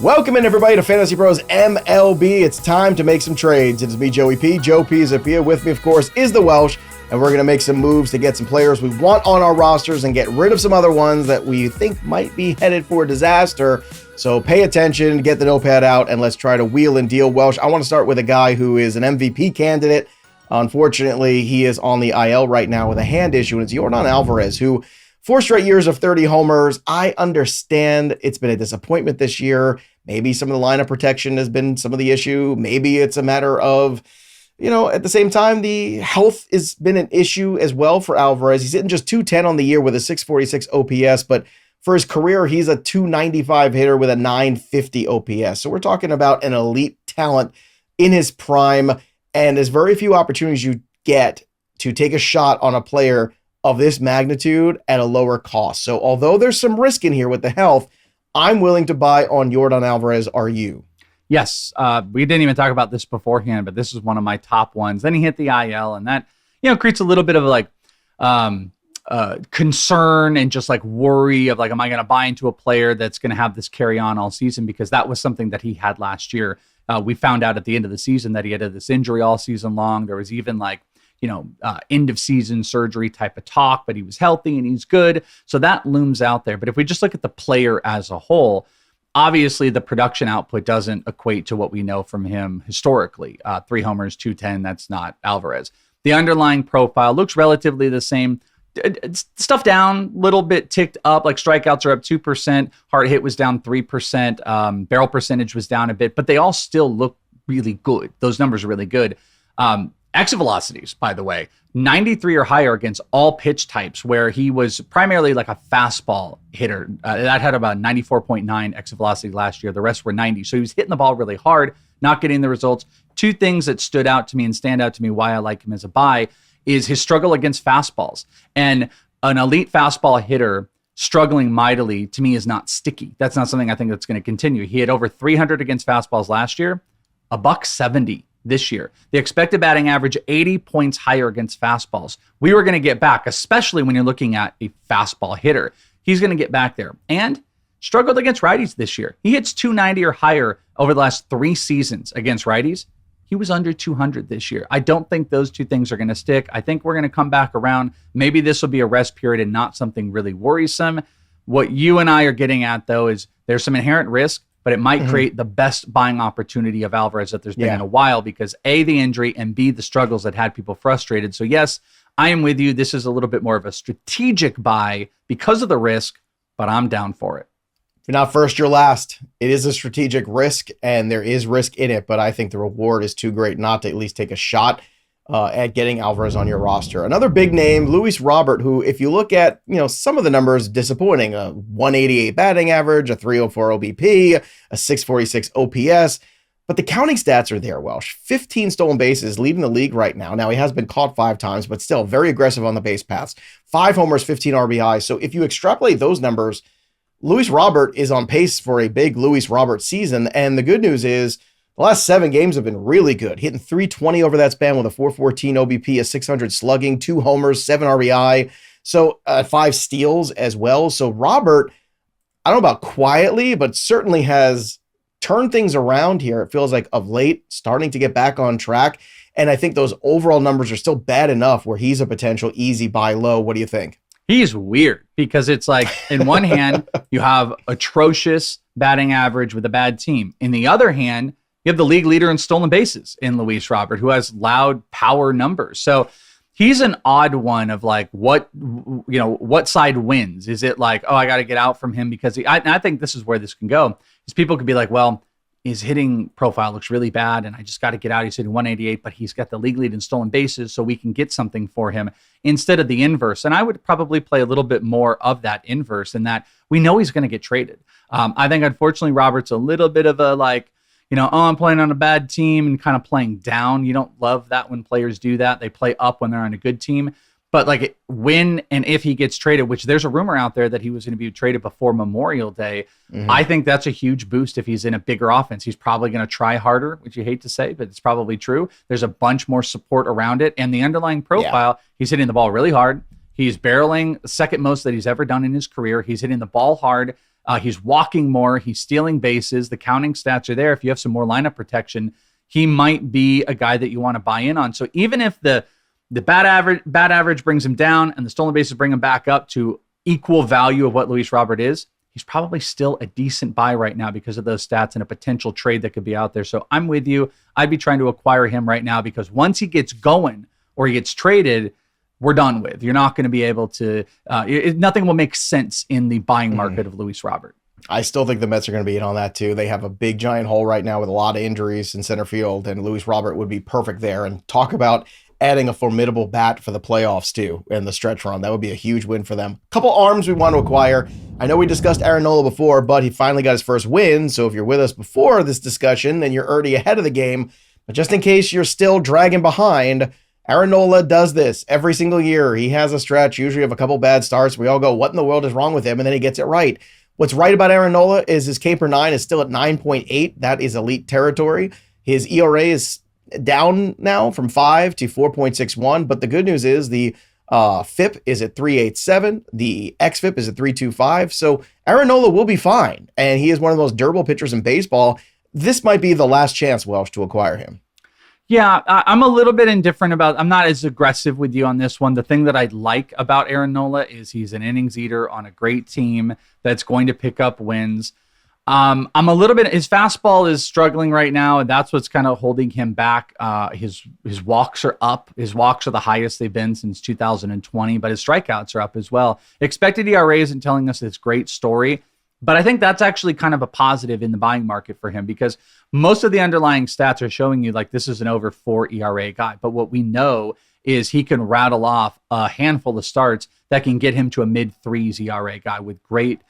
Welcome in, everybody, to Fantasy Pros MLB. It's time to make some trades. It is me, Joey P. Joe Pisapia. With me, of course, is the Welsh, and we're going to make some moves to get some players we want on our rosters and get rid of some other ones that we think might be headed for disaster. So pay attention, get the notepad out, and let's try to wheel and deal. Welsh, I want to start with a guy who is an MVP candidate. Unfortunately, he is on the IL right now with a hand issue, and it's Yordan Alvarez, who 4 straight years of 30 homers. I understand it's been a disappointment this year. Maybe some of the lineup protection has been some of the issue. Maybe it's a matter of, at the same time, the health has been an issue as well for Alvarez. He's hitting just 210 on the year with a 646 OPS, but for his career, he's a 295 hitter with a 950 OPS. So we're talking about an elite talent in his prime, and there's very few opportunities you get to take a shot on a player of this magnitude at a lower cost. So although there's some risk in here with the health, I'm willing to buy on Yordan Alvarez. Are you? Yes. We didn't even talk about this beforehand, but this is one of my top ones. Then he hit the IL, and that, creates a little bit of concern and just worry of am I going to buy into a player that's going to have this carry on all season? Because that was something that he had last year. We found out at the end of the season that he had this injury all season long. There was even end of season surgery type of talk, but he was healthy and he's good. So that looms out there. But if we just look at the player as a whole, obviously the production output doesn't equate to what we know from him historically. 3 homers, 210, that's not Alvarez. The underlying profile looks relatively the same. Stuff down, a little bit ticked up, strikeouts are up 2%, hard hit was down 3%, barrel percentage was down a bit, but they all still look really good. Those numbers are really good. Exit velocities, by the way, 93 or higher against all pitch types, where he was primarily a fastball hitter. That had about 94.9 exit velocity last year. The rest were 90. So he was hitting the ball really hard, not getting the results. 2 things that stood out to me and stand out to me why I like him as a buy is his struggle against fastballs. And an elite fastball hitter struggling mightily, to me, is not sticky. That's not something I think that's going to continue. He had over 300 against fastballs last year, $170 this year. The expected batting average, 80 points higher against fastballs. We were going to get back, especially when you're looking at a fastball hitter. He's going to get back there. And struggled against righties this year. He hits 290 or higher over the last 3 seasons against righties. He was under 200 this year. I don't think those 2 things are going to stick. I think we're going to come back around. Maybe this will be a rest period and not something really worrisome. What you and I are getting at, though, is there's some inherent risk, but it might create the best buying opportunity of Alvarez that there's been in a while, because A, the injury, and B, the struggles that had people frustrated. So yes, I am with you. This is a little bit more of a strategic buy because of the risk, but I'm down for it. If you're not first, you're last. It is a strategic risk, and there is risk in it, but I think the reward is too great not to at least take a shot at getting Alvarez on your roster. Another big name, Luis Robert, who, if you look at, some of the numbers, disappointing. A 188 batting average, a 304 OBP, a 646 OPS. But the counting stats are there, Welsh. 15 stolen bases, leading the league right now. Now, he has been caught 5 times, but still very aggressive on the base paths. 5 homers, 15 RBI. So if you extrapolate those numbers, Luis Robert is on pace for a big Luis Robert season. And the good news is, the last 7 games have been really good, hitting 320 over that span with a 414 OBP, a 600 slugging, 2 homers, 7 RBI, so 5 steals as well. So Robert, I don't know about quietly, but certainly has turned things around here. It feels like of late, starting to get back on track. And I think those overall numbers are still bad enough where he's a potential easy buy low. What do you think? He's weird because it's in one hand, you have atrocious batting average with a bad team. In the other hand, you have the league leader in stolen bases in Luis Robert, who has loud power numbers. So he's an odd one of what side wins? Is it I got to get out from him because I think this is where this can go. Is people could be well, his hitting profile looks really bad and I just got to get out. He's hitting 188, but he's got the league lead in stolen bases, so we can get something for him instead of the inverse. And I would probably play a little bit more of that inverse in that we know he's going to get traded. I think, unfortunately, Robert's a little bit of a I'm playing on a bad team and kind of playing down. You don't love that when players do that. They play up when they're on a good team. But when and if he gets traded, which there's a rumor out there that he was going to be traded before Memorial Day, I think that's a huge boost if he's in a bigger offense. He's probably going to try harder, which you hate to say, but it's probably true. There's a bunch more support around it. And the underlying profile, he's hitting the ball really hard. He's barreling the second most that he's ever done in his career. He's hitting the ball hard. He's walking more. He's stealing bases. The counting stats are there. If you have some more lineup protection, he might be a guy that you want to buy in on. So even if the bad average brings him down and the stolen bases bring him back up to equal value of what Luis Robert is, he's probably still a decent buy right now because of those stats and a potential trade that could be out there. So I'm with you. I'd be trying to acquire him right now because once he gets going or he gets traded, we're done with. You're not going to be able to, nothing will make sense in the buying market of Luis Robert. I still think the Mets are going to be in on that too. They have a big giant hole right now with a lot of injuries in center field, and Luis Robert would be perfect there. And talk about adding a formidable bat for the playoffs too in the stretch run. That would be a huge win for them. Couple arms we want to acquire. I know we discussed Aaron Nola before, but he finally got his first win. So if you're with us before this discussion, then you're already ahead of the game. But just in case you're still dragging behind, Aaron Nola does this every single year. He has a stretch, usually of a couple bad starts. We all go, what in the world is wrong with him? And then he gets it right. What's right about Aaron Nola is his K/9 is still at 9.8. That is elite territory. His ERA is down now from 5 to 4.61. But the good news is the FIP is at 3.87. The xFIP is at 3.25. So Aaron Nola will be fine. And he is one of the most durable pitchers in baseball. This might be the last chance, Welsh, to acquire him. Yeah, I'm a little bit indifferent I'm not as aggressive with you on this one. The thing that I like about Aaron Nola is he's an innings eater on a great team that's going to pick up wins. I'm a little bit, his fastball is struggling right now, and that's what's kind of holding him back. His walks are up. His walks are the highest they've been since 2020, but his strikeouts are up as well. Expected ERA isn't telling us this great story, but I think that's actually kind of a positive in the buying market for him because most of the underlying stats are showing you like this is an over 4 ERA guy. But what we know is he can rattle off a handful of starts that can get him to a mid-3s ERA guy with great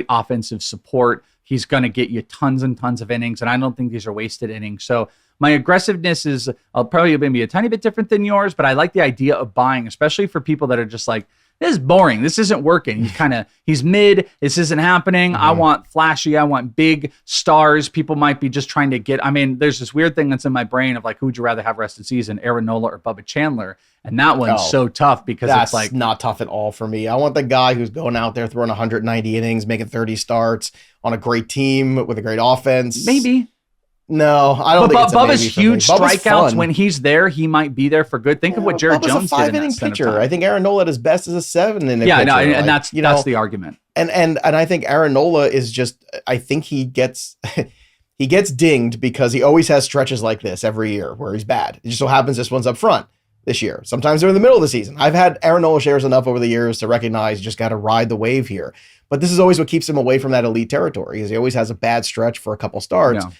offensive support. He's going to get you tons and tons of innings, and I don't think these are wasted innings. So my aggressiveness is probably going to be a tiny bit different than yours, but I like the idea of buying, especially for people that are just like, this is boring. This isn't working. He's mid. This isn't happening. I want flashy. I want big stars. People might be just trying to there's this weird thing that's in my brain of like, who would you rather have rest of the season, Aaron Nola or Bubba Chandler? And that one's so tough because it's like not tough at all for me. I want the guy who's going out there throwing 190 innings, making 30 starts on a great team with a great offense. Maybe. No, I don't think it's a Bubba's maybe huge for me. Bubba's strikeouts, fun. when he's there, he might be there for good. Think of what Jared Jones did in that 5-inning pitcher. I think Aaron Nola at his best is a 7-inning pitcher. Yeah, no, and that's the argument. And I think Aaron Nola is just, I think he gets he gets dinged because he always has stretches like this every year where he's bad. It just so happens this one's up front this year. Sometimes they're in the middle of the season. I've had Aaron Nola shares enough over the years to recognize you just got to ride the wave here. But this is always what keeps him away from that elite territory is he always has a bad stretch for a couple starts. Yeah.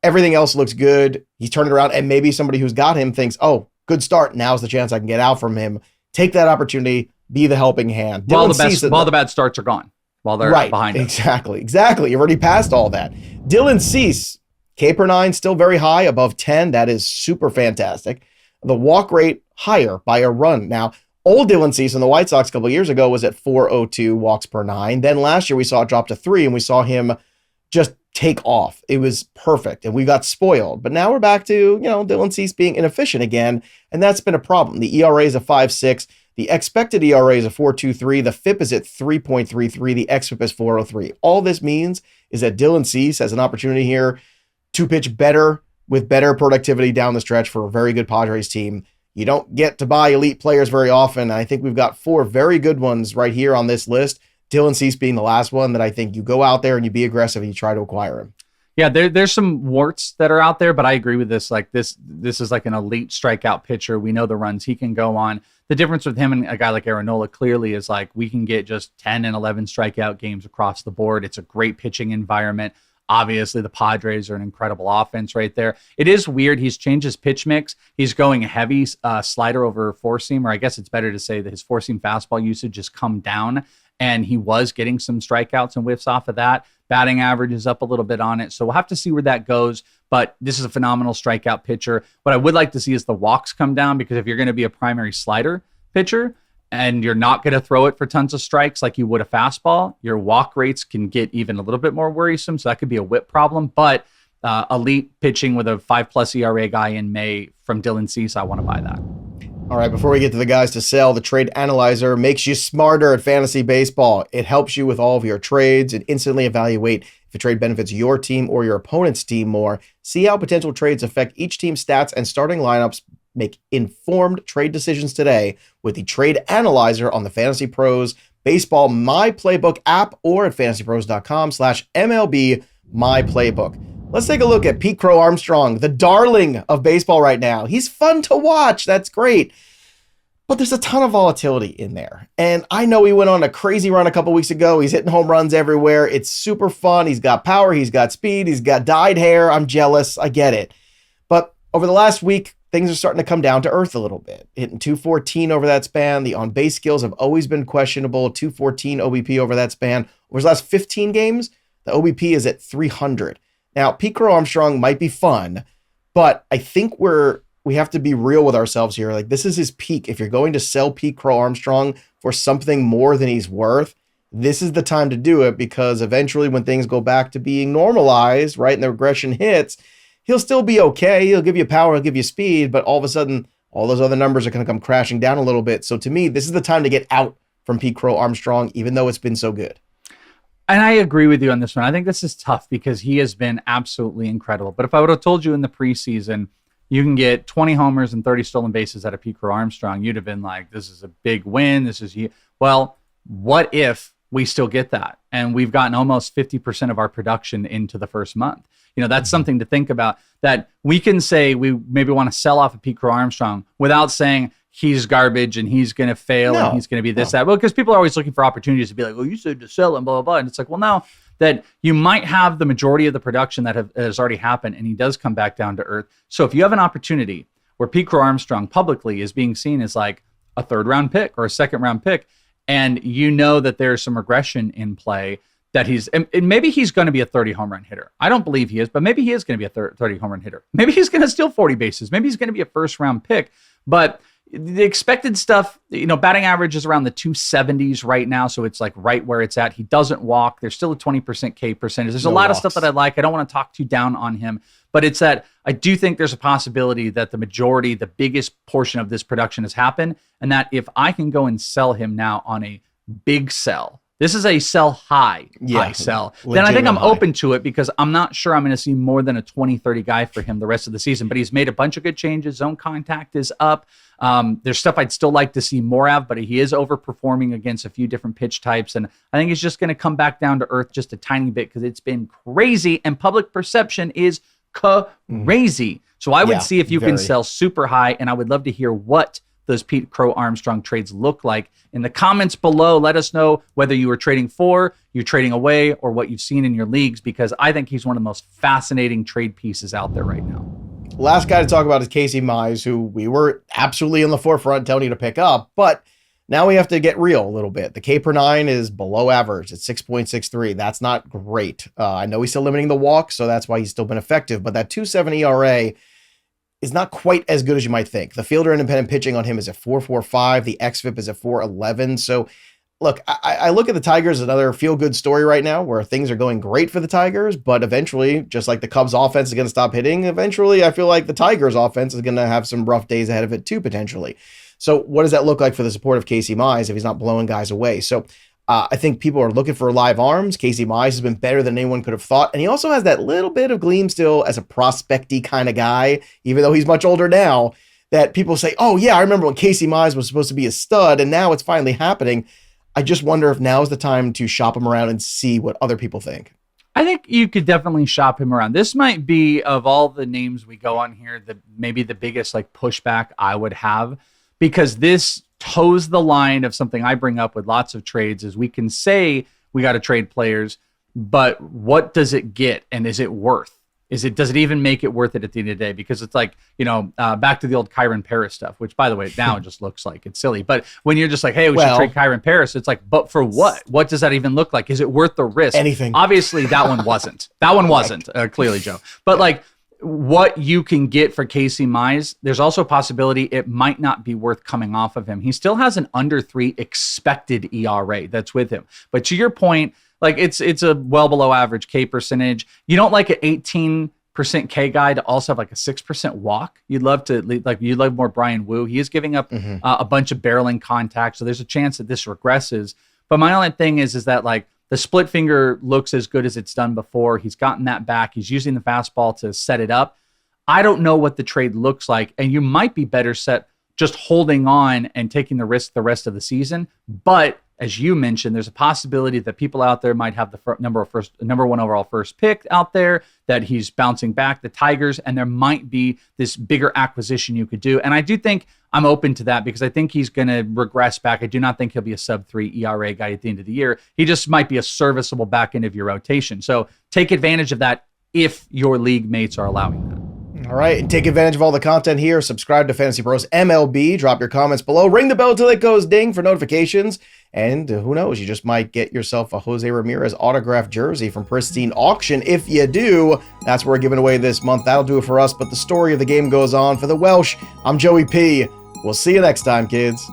Everything else looks good. He's turned it around, and maybe somebody who's got him thinks, oh, good start. Now's the chance I can get out from him. Take that opportunity. Be the helping hand. While the bad starts are gone. While they're behind us. Exactly. You've already passed all that. Dylan Cease, K/9 still very high, above 10. That is super fantastic. The walk rate higher by a run. Now, old Dylan Cease in the White Sox a couple of years ago was at 4.02 walks per 9. Then last year we saw it drop to 3, and we saw him just take off. It was perfect, and we got spoiled. But now we're back to, Dylan Cease being inefficient again, and that's been a problem. The ERA is a 5.6. The expected ERA is a 4.23. The FIP is at 3.33. The xFIP is 4.03. All this means is that Dylan Cease has an opportunity here to pitch better with better productivity down the stretch for a very good Padres team. You don't get to buy elite players very often. I think we've got 4 very good ones right here on this list. Dylan Cease being the last one that I think you go out there and you be aggressive and you try to acquire him. Yeah, there's some warts that are out there, but I agree with this. Like this is like an elite strikeout pitcher. We know the runs he can go on. The difference with him and a guy like Aaron Nola clearly is like we can get just 10 and 11 strikeout games across the board. It's a great pitching environment. Obviously, the Padres are an incredible offense right there. It is weird. He's changed his pitch mix. He's going heavy slider over four-seam, or I guess it's better to say that his four-seam fastball usage has come down, and he was getting some strikeouts and whiffs off of that. Batting average is up a little bit on it, so we'll have to see where that goes, but this is a phenomenal strikeout pitcher. What I would like to see is the walks come down, because if you're going to be a primary slider pitcher and you're not going to throw it for tons of strikes like you would a fastball, your walk rates can get even a little bit more worrisome, so that could be a whip problem, but elite pitching with a 5+ ERA guy in May from Dylan Cease, I want to buy that. All right, before we get to the guys to sell, the Trade Analyzer makes you smarter at fantasy baseball. It helps you with all of your trades and instantly evaluate if a trade benefits your team or your opponent's team more. See how potential trades affect each team's stats and starting lineups. Make informed trade decisions today with the Trade Analyzer on the FantasyPros Baseball My Playbook app or at fantasypros.com/MLB My Playbook. Let's take a look at Pete Crow-Armstrong, the darling of baseball right now. He's fun to watch. That's great. But there's a ton of volatility in there. And I know he went on a crazy run a couple weeks ago. He's hitting home runs everywhere. It's super fun. He's got power. He's got speed. He's got dyed hair. I'm jealous. I get it. But over the last week, things are starting to come down to earth a little bit. Hitting 214 over that span. The on-base skills have always been questionable. 214 OBP over that span. Over his last 15 games, the OBP is at 300. Now, Pete Crow-Armstrong might be fun, but I think we have to be real with ourselves here. Like, this is his peak. If you're going to sell Pete Crow-Armstrong for something more than he's worth, this is the time to do it, because eventually when things go back to being normalized, right, and the regression hits, he'll still be okay. He'll give you power, he'll give you speed, but all of a sudden, all those other numbers are going to come crashing down a little bit. So to me, this is the time to get out from Pete Crow-Armstrong, even though it's been so good. And I agree with you on this one. I think this is tough because he has been absolutely incredible. But if I would have told you in the preseason, you can get 20 homers and 30 stolen bases out of Pete Crow-Armstrong, you'd have been like, this is a big win. Well, what if we still get that? And we've gotten almost 50% of our production into the first month. You know, that's something to think about, that we can say we maybe want to sell off of Pete Crow-Armstrong without saying he's garbage and he's going to fail and he's going to be this, that. Well, because people are always looking for opportunities to be like, well, you said to sell him, blah, blah, blah. And it's like, well, no, that you might have the majority of the production that has already happened and he does come back down to earth. So if you have an opportunity where Pete Crow-Armstrong publicly is being seen as like a 3rd round pick or a 2nd round pick, and you know that there's some regression in play, that and maybe he's going to be a 30 home run hitter. I don't believe he is, but maybe he is going to be a 30 home run hitter. Maybe he's going to steal 40 bases. Maybe he's going to be a 1st round pick, but the expected stuff, you know, batting average is around the 270s right now. So it's like right where it's at. He doesn't walk. There's still a 20% K percentage. There's a lot of stuff that I like. I don't want to talk too down on him, but it's that I do think there's a possibility that the biggest portion of this production has happened. And that if I can go and sell him now on a big sell, this is a sell high sell, then I think I'm open to it, because I'm not sure I'm going to see more than a 20-30 guy for him the rest of the season. But he's made a bunch of good changes. Zone contact is up. There's stuff I'd still like to see more of, but he is overperforming against a few different pitch types. And I think he's just going to come back down to earth just a tiny bit, because it's been crazy and public perception is crazy. So I would see if you can sell super high, and I would love to hear what those Pete Crow-Armstrong trades look like. In the comments below, let us know whether you were trading for, you're trading away, or what you've seen in your leagues, because I think he's one of the most fascinating trade pieces out there right now. Last guy to talk about is Casey Mize, who we were absolutely in the forefront telling you to pick up, but now we have to get real a little bit. The K per 9 is below average at 6.63. That's not great. I know he's still limiting the walk, so that's why he's still been effective, but that 2.7 ERA is not quite as good as you might think. The fielder independent pitching on him is at 4.45. The xFIP is at 4.11. So look, I look at the Tigers as another feel-good story right now, where things are going great for the Tigers, but eventually, just like the Cubs offense is going to stop hitting, eventually I feel like the Tigers offense is going to have some rough days ahead of it too, potentially. So what does that look like for the support of Casey Mize if he's not blowing guys away? So I think people are looking for live arms. Casey Mize has been better than anyone could have thought. And he also has that little bit of gleam still as a prospecty kind of guy, even though he's much older now, that people say, oh yeah, I remember when Casey Mize was supposed to be a stud and now it's finally happening. I just wonder if now is the time to shop him around and see what other people think. I think you could definitely shop him around. This might be, of all the names we go on here, maybe the biggest like pushback I would have, because this toes the line of something I bring up with lots of trades is we can say we got to trade players, but what does it get? And is it worth? Does it even make it worth it at the end of the day? Because it's like, back to the old Kyron Paris stuff, which by the way, now it just looks like it's silly. But when you're just like, hey, we should trade Kyron Paris, it's like, but for what? What does that even look like? Is it worth the risk? Anything. Obviously that one wasn't. That one wasn't, clearly, Joe. But like, what you can get for Casey Mize, there's also a possibility it might not be worth coming off of him. He still has an under 3 expected ERA that's with him. But to your point, like it's a well below average K percentage. You don't like an 18 K guy to also have like a 6% walk. You'd love more Brian Wu. He is giving up a bunch of barreling contact, so there's a chance that this regresses. But my only thing is that like the split finger looks as good as it's done before. He's gotten that back. He's using the fastball to set it up. I don't know what the trade looks like, and you might be better set just holding on and taking the risk the rest of the season. But as you mentioned, there's a possibility that people out there might have the number one overall first pick out there, that he's bouncing back, the Tigers, and there might be this bigger acquisition you could do. And I do think I'm open to that because I think he's going to regress back. I do not think he'll be a sub-3 ERA guy at the end of the year. He just might be a serviceable back end of your rotation. So take advantage of that if your league mates are allowing that. All right, and take advantage of all the content here. Subscribe to Fantasy Pros MLB. Drop your comments below. Ring the bell till it goes ding for notifications. And who knows, you just might get yourself a Jose Ramirez autographed jersey from Pristine Auction. If you do, that's what we're giving away this month. That'll do it for us, but the story of the game goes on. For the Welsh, I'm Joey P. We'll see you next time, kids.